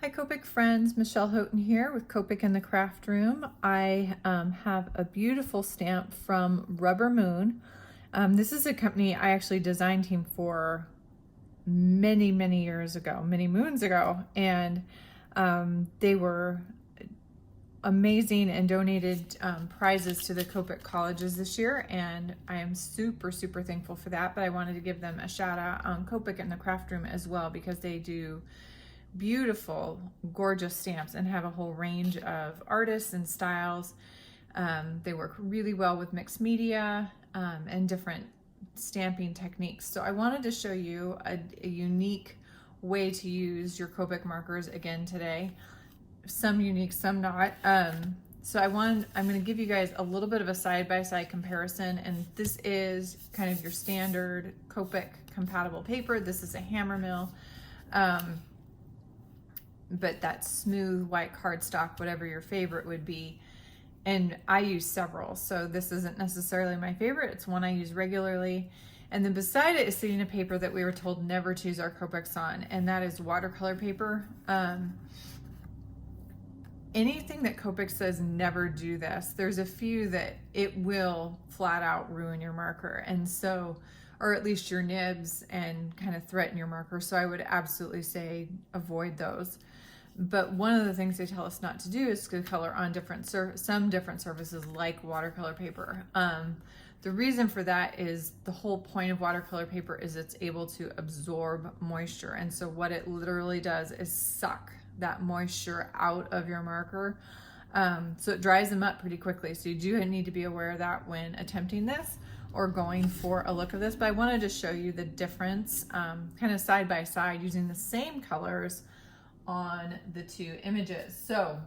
Hi Copic friends, Michelle Houghton here with Copic in the Craft Room. I have a beautiful stamp from Rubbermoon. This is a company I actually designed team for many years ago, many moons ago, and they were amazing and donated prizes to the Copic colleges this year, and I am super thankful for that. But I wanted to give them a shout out on Copic in the Craft Room as well, because they do beautiful, gorgeous stamps and have a whole range of artists and styles. They work really well with mixed media and different stamping techniques. So I wanted to show you a unique way to use your Copic markers again today. Some unique, some not. So I'm going to give you guys a little bit of a side-by-side comparison, and this is kind of your standard Copic compatible paper. This is a hammer mill. But that smooth white cardstock, whatever your favorite would be. And I use several, so this isn't necessarily my favorite. It's one I use regularly. And then beside it is sitting a paper that we were told never to use our Copics on, and that is watercolor paper. Anything that Copic says never do this, there's a few that it will flat out ruin your marker, and so, or at least your nibs, and kind of threaten your marker. So I would absolutely say avoid those. But one of the things they tell us not to do is to color on some different surfaces like watercolor paper. The reason for that is the whole point of watercolor paper is it's able to absorb moisture. And so what it literally does is suck that moisture out of your marker. So it dries them up pretty quickly. So you do need to be aware of that when attempting this or going for a look of this. But I wanted to show you the difference kind of side by side using the same colors on the two images. So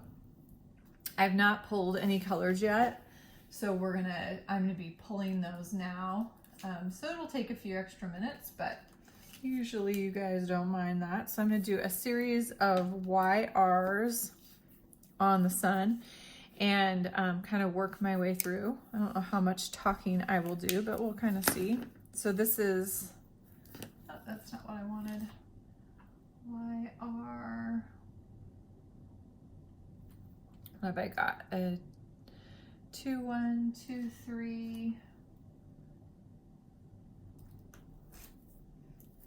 I've not pulled any colors yet, so I'm gonna be pulling those now. So it'll take a few extra minutes, but usually you guys don't mind that. So I'm gonna do a series of YRs on the sun and kind of work my way through. I don't know how much talking I will do, but we'll kind of see. So this is, oh, that's not what I wanted. YR. What have I got? A 2, 1, 2, 3.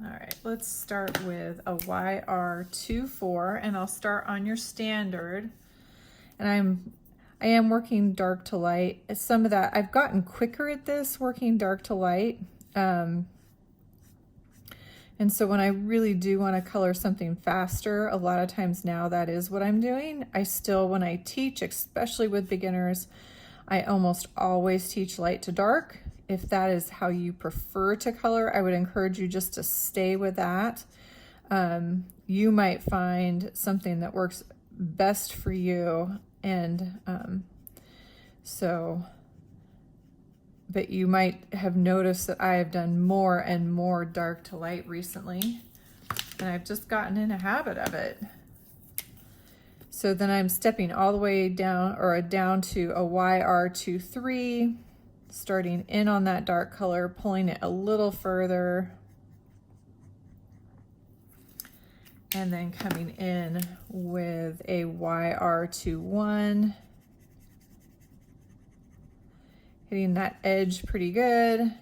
All right, let's start with a YR24, and I'll start on your standard. And I am working dark to light. Some of that I've gotten quicker at this, working dark to light. And so when I really do want to color something faster, a lot of times now that is what I'm doing. I still, when I teach, especially with beginners, I almost always teach light to dark. If that is how you prefer to color, I would encourage you just to stay with that. You might find something that works best for you, and but you might have noticed that I have done more and more dark to light recently, and I've just gotten in a habit of it. So then I'm stepping all the way down, or down to a YR23, starting in on that dark color, pulling it a little further, and then coming in with a YR21. Hitting that edge pretty good.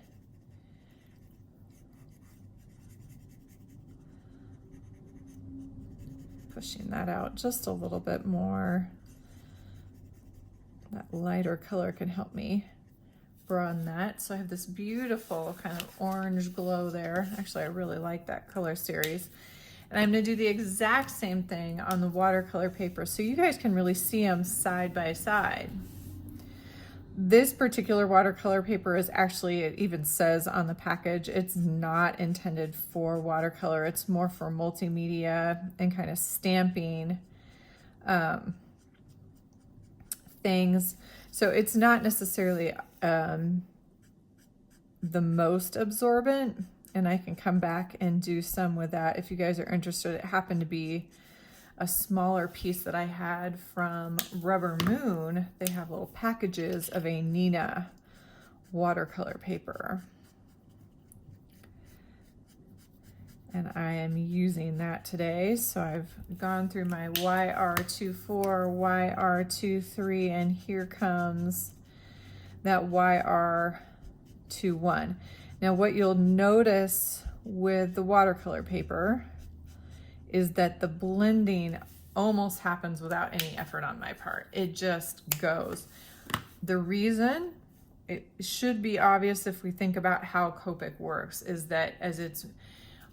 Pushing that out just a little bit more. That lighter color can help me broaden that. So I have this beautiful kind of orange glow there. Actually, I really like that color series. And I'm gonna do the exact same thing on the watercolor paper so you guys can really see them side by side. This particular watercolor paper is actually, it even says on the package, it's not intended for watercolor. It's more for multimedia and kind of stamping things. So it's not necessarily the most absorbent, and I can come back and do some with that if you guys are interested. It happened to be a smaller piece that I had from Rubbermoon. They have little packages of a Nina watercolor paper. and I am using that today. So I've gone through my YR24, YR23, and here comes that YR21. Now what you'll notice with the watercolor paper is that the blending almost happens without any effort on my part. It just goes. The reason, it should be obvious if we think about how Copic works, is that as it's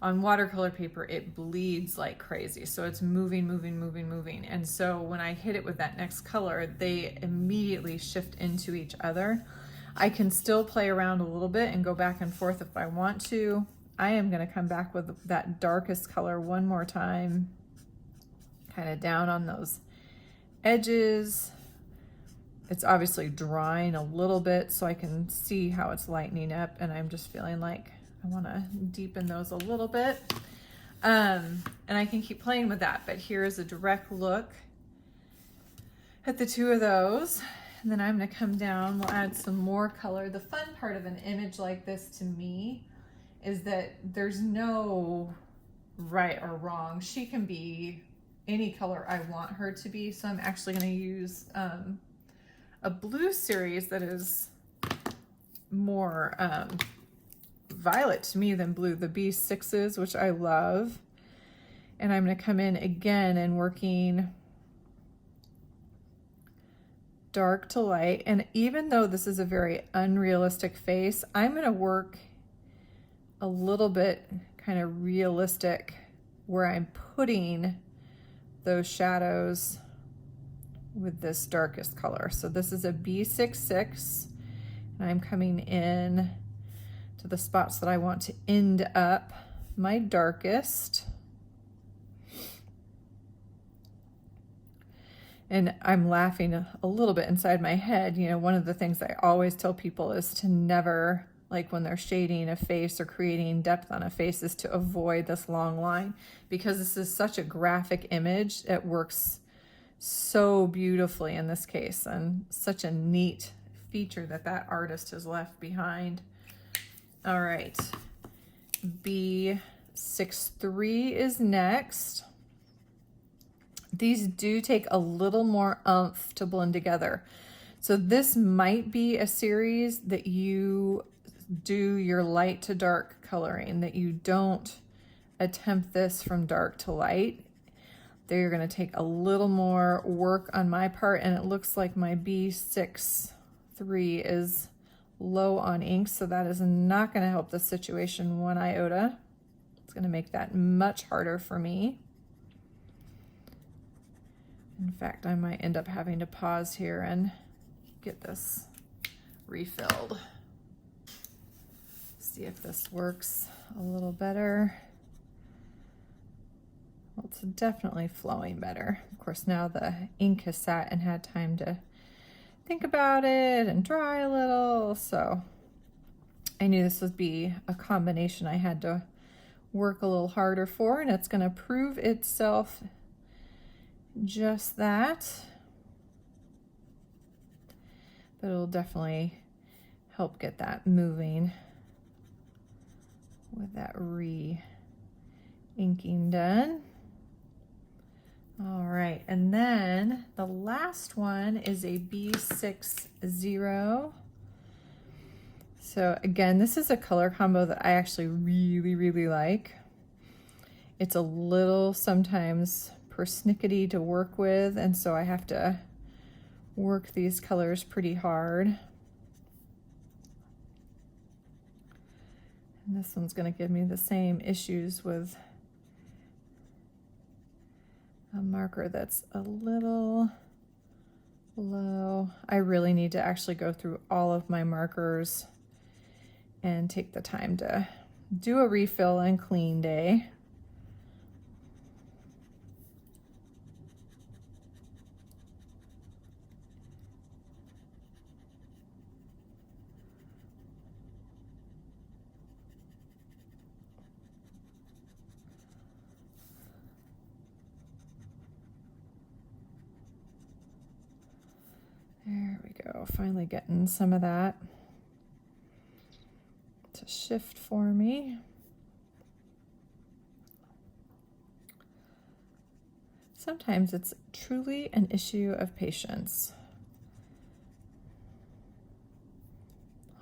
on watercolor paper, it bleeds like crazy. So it's moving, moving, moving, moving. And so when I hit it with that next color, they immediately shift into each other. I can still play around a little bit and go back and forth if I want to. I am gonna come back with that darkest color one more time, kind of down on those edges. It's obviously drying a little bit so I can see how it's lightening up, and I'm just feeling like I wanna deepen those a little bit. And I can keep playing with that, but here's a direct look at the two of those. And then I'm gonna come down, we'll add some more color. The fun part of an image like this to me is that there's no right or wrong. She can be any color I want her to be. So I'm actually gonna use a blue series that is more violet to me than blue, the B6s, which I love. And I'm gonna come in again and working dark to light. And even though this is a very unrealistic face, I'm gonna work a little bit kind of realistic where I'm putting those shadows with this darkest color. So this is a B66, and I'm coming in to the spots that I want to end up my darkest. And I'm laughing a little bit inside my head. You know, one of the things I always tell people is to never, like when they're shading a face or creating depth on a face, is to avoid this long line, because this is such a graphic image. It works so beautifully in this case, and such a neat feature that that artist has left behind. All right, B63 is next. These do take a little more oomph to blend together. So this might be a series that you do your light to dark coloring, that you don't attempt this from dark to light. They're gonna take a little more work on my part, and it looks like my B63 is low on ink, so that is not gonna help the situation one iota. It's gonna make that much harder for me. In fact, I might end up having to pause here and get this refilled. See if this works a little better. Well, it's definitely flowing better. Of course, now the ink has sat and had time to think about it and dry a little. So I knew this would be a combination I had to work a little harder for, and it's gonna prove itself just that. But it'll definitely help get that moving with that re-inking done. All right, and then the last one is a B60. So again, this is a color combo that I actually really, really like. It's a little sometimes persnickety to work with, and so I have to work these colors pretty hard. And this one's going to give me the same issues with a marker that's a little low. I really need to actually go through all of my markers and take the time to do a refill and clean day. There we go, finally getting some of that to shift for me. Sometimes it's truly an issue of patience.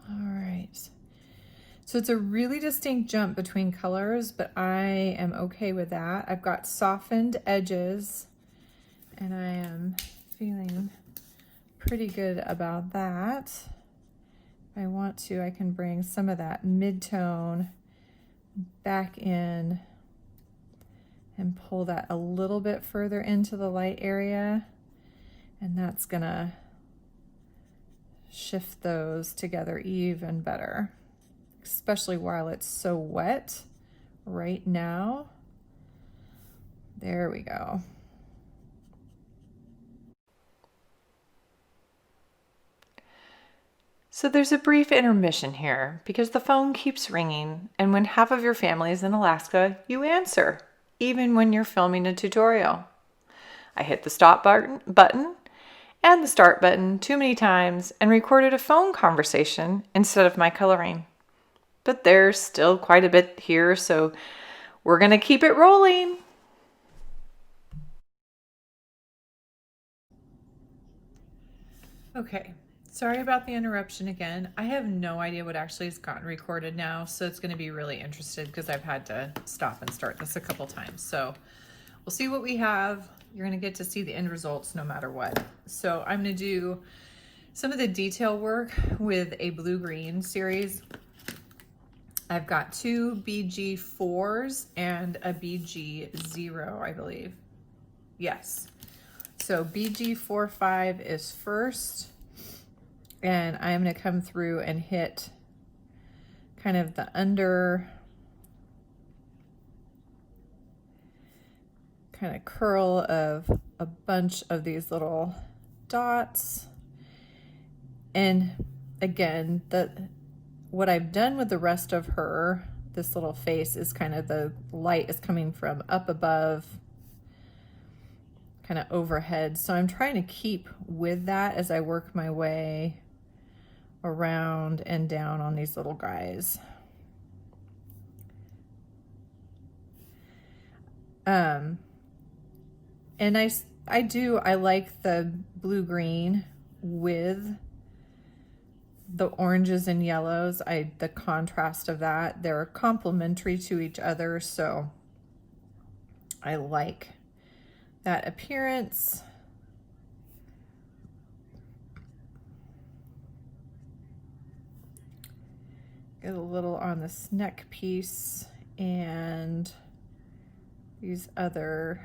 All right. So it's a really distinct jump between colors, but I am okay with that. I've got softened edges and I am feeling pretty good about that. If I want to, I can bring some of that mid-tone back in and pull that a little bit further into the light area. And that's gonna shift those together even better, especially while it's so wet right now. There we go. So there's a brief intermission here because the phone keeps ringing, and when half of your family is in Alaska, you answer, even when you're filming a tutorial. I hit the stop button and the start button too many times and recorded a phone conversation instead of my coloring. But there's still quite a bit here, so we're gonna keep it rolling. Okay, sorry about the interruption again. I have no idea what actually has gotten recorded now, so it's gonna be really interesting because I've had to stop and start this a couple times. So we'll see what we have. You're gonna get to see the end results no matter what. So I'm gonna do some of the detail work with a blue-green series. I've got two BG4s and a BG0, I believe. Yes. So BG45 is first, and I'm gonna come through and hit kind of the under kind of curl of a bunch of these little dots. And again, what I've done with the rest of her, this little face, is kind of the light is coming from up above, kind of overhead. So I'm trying to keep with that as I work my way around and down on these little guys. And I like the blue-green with the oranges and yellows. The contrast of that, they're complementary to each other, so I like that appearance. Get a little on this neck piece and these other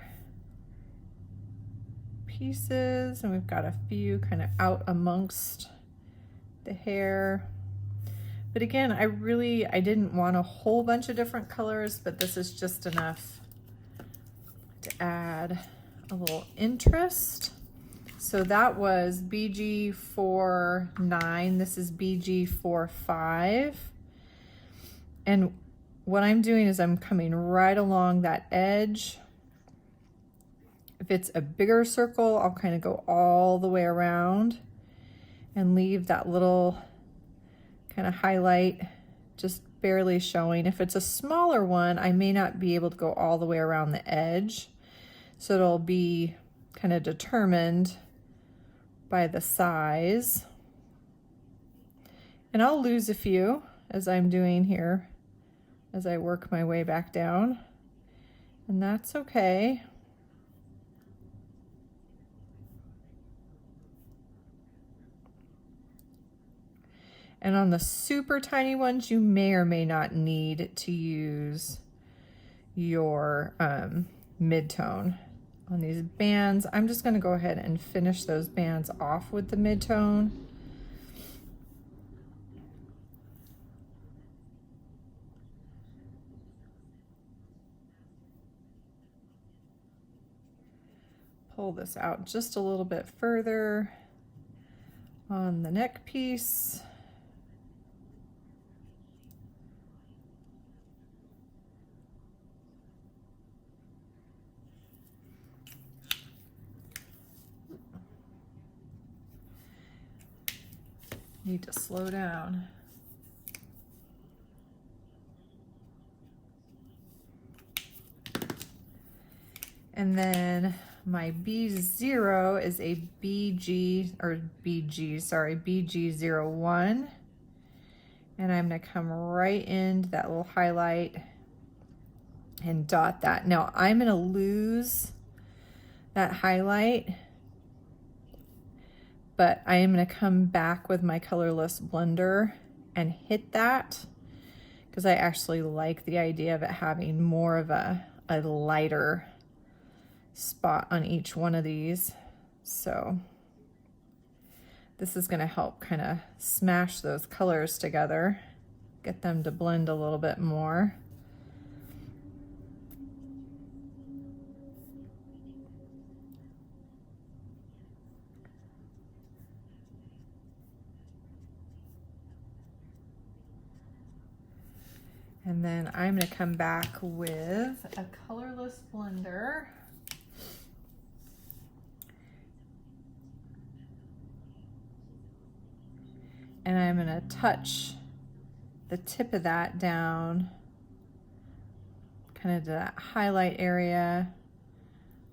pieces, and we've got a few kind of out amongst the hair. But again, I didn't want a whole bunch of different colors, but this is just enough to add a little interest. So that was BG49, this is BG45. And what I'm doing is I'm coming right along that edge. If it's a bigger circle, I'll kind of go all the way around and leave that little kind of highlight just barely showing. If it's a smaller one, I may not be able to go all the way around the edge. So it'll be kind of determined by the size. And I'll lose a few as I'm doing here as I work my way back down, and that's okay. And on the super tiny ones, you may or may not need to use your mid-tone. On these bands, I'm just gonna go ahead and finish those bands off with the mid-tone. Pull this out just a little bit further on the neck piece. Need to slow down. And then My B0 is a BG01. And I'm gonna come right into that little highlight and dot that. Now I'm gonna lose that highlight, but I am gonna come back with my colorless blender and hit that, because I actually like the idea of it having more of a lighter spot on each one of these. So this is going to help kind of smash those colors together, get them to blend a little bit more. And then I'm going to come back with a colorless blender. And I'm going to touch the tip of that down kind of to that highlight area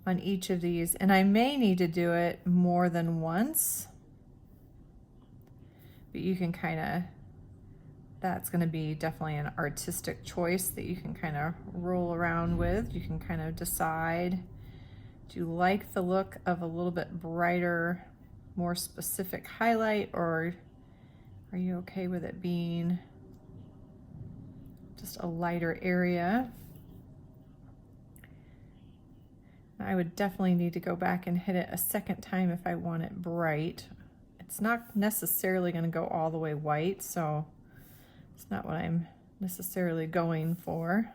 on each of these. And I may need to do it more than once, but you can kind of, that's going to be definitely an artistic choice that you can kind of roll around with. You can kind of decide, do you like the look of a little bit brighter, more specific highlight, or are you okay with it being just a lighter area? I would definitely need to go back and hit it a second time if I want it bright. It's not necessarily going to go all the way white, so it's not what I'm necessarily going for.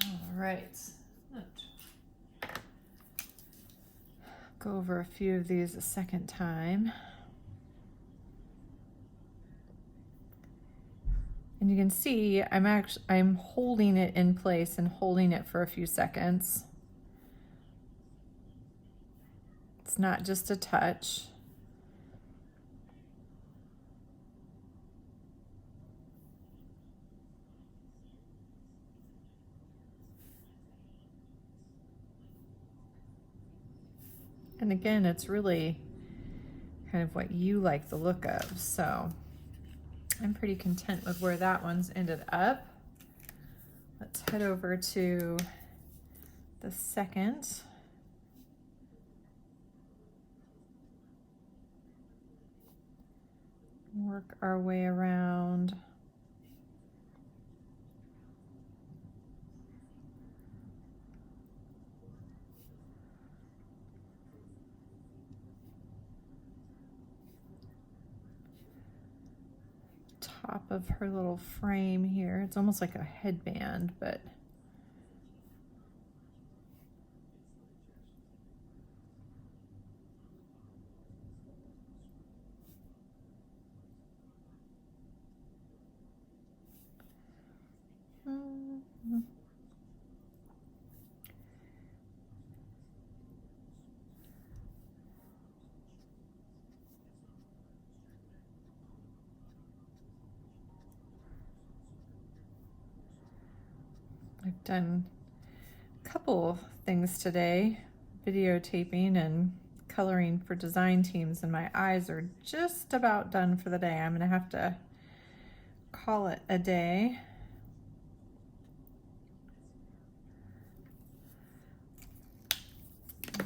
All right. Go over a few of these a second time. And you can see I'm holding it in place and holding it for a few seconds. It's not just a touch. And again, it's really kind of what you like the look of. So I'm pretty content with where that one's ended up. Let's head over to the second. Work our way around. Top of her little frame here. It's almost like a headband, but I've done a couple things today, videotaping and coloring for design teams, and my eyes are just about done for the day. I'm gonna have to call it a day.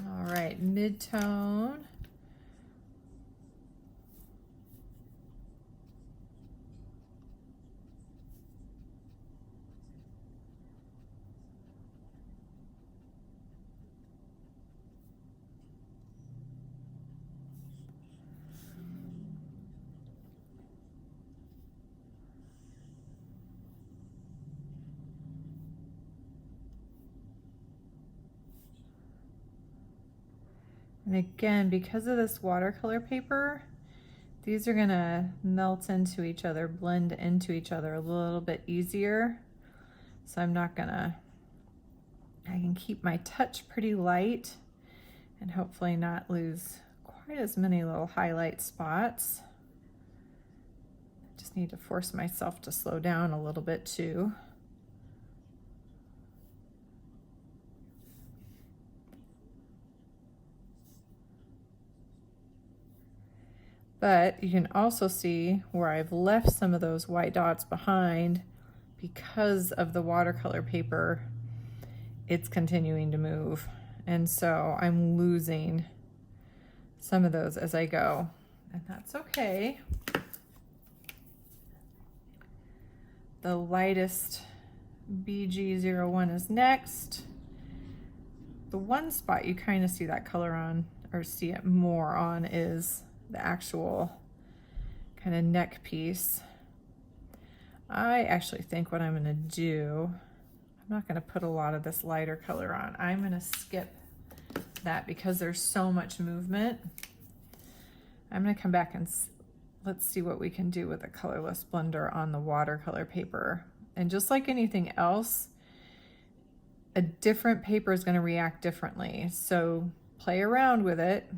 All right, mid-tone. And again, because of this watercolor paper, these are gonna melt into each other, blend into each other a little bit easier. So I'm not gonna, I can keep my touch pretty light and hopefully not lose quite as many little highlight spots. Just need to force myself to slow down a little bit too. But you can also see where I've left some of those white dots behind because of the watercolor paper. It's continuing to move. And so I'm losing some of those as I go, and that's okay. The lightest BG01 is next. The one spot you kind of see that color on, or see it more on, is the actual kind of neck piece. I actually think what I'm going to do, I'm not going to put a lot of this lighter color on. I'm going to skip that because there's so much movement. I'm going to come back and let's see what we can do with a colorless blender on the watercolor paper. And just like anything else, a different paper is going to react differently. So play around with it.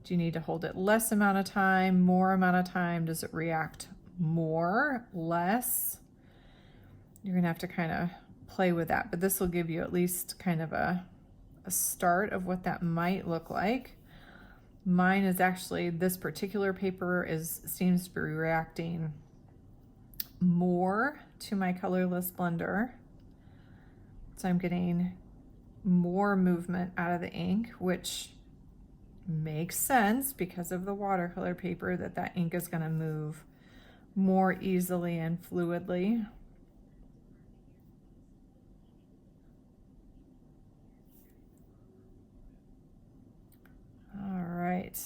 Do you need to hold it less amount of time, more amount of time? Does it react more, less? You're gonna have to kind of play with that, but this will give you at least kind of a start of what that might look like. Mine is actually, this particular paper seems to be reacting more to my colorless blender. So I'm getting more movement out of the ink, which makes sense because of the watercolor paper, that ink is going to move more easily and fluidly. All right.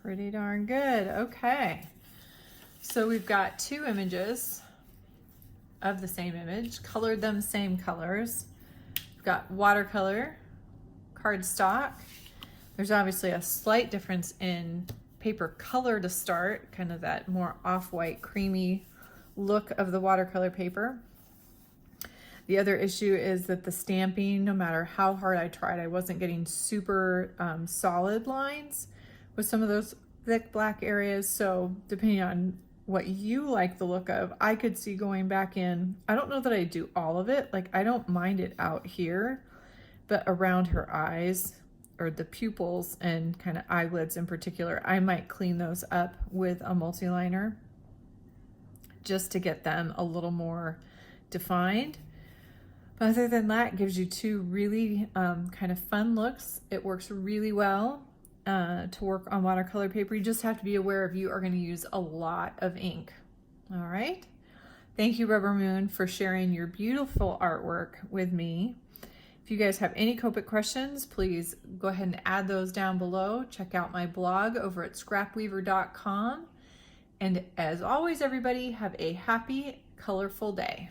Pretty darn good. Okay. So we've got two images of the same image, colored them same colors. Got watercolor, cardstock. There's obviously a slight difference in paper color to start, kind of that more off-white creamy look of the watercolor paper. The other issue is that the stamping, no matter how hard I tried, I wasn't getting super solid lines with some of those thick black areas. So depending on what you like the look of, I could see going back in. I don't know that I do all of it. Like, I don't mind it out here, but around her eyes or the pupils and kind of eyelids in particular, I might clean those up with a multi-liner just to get them a little more defined. But other than that, it gives you two really kind of fun looks. It works really well to work on watercolor paper. You just have to be aware of, you are going to use a lot of ink. All right. Thank you, Rubbermoon, for sharing your beautiful artwork with me. If you guys have any Copic questions, please go ahead and add those down below. Check out my blog over at scrapweaver.com. And as always, everybody, have a happy, colorful day.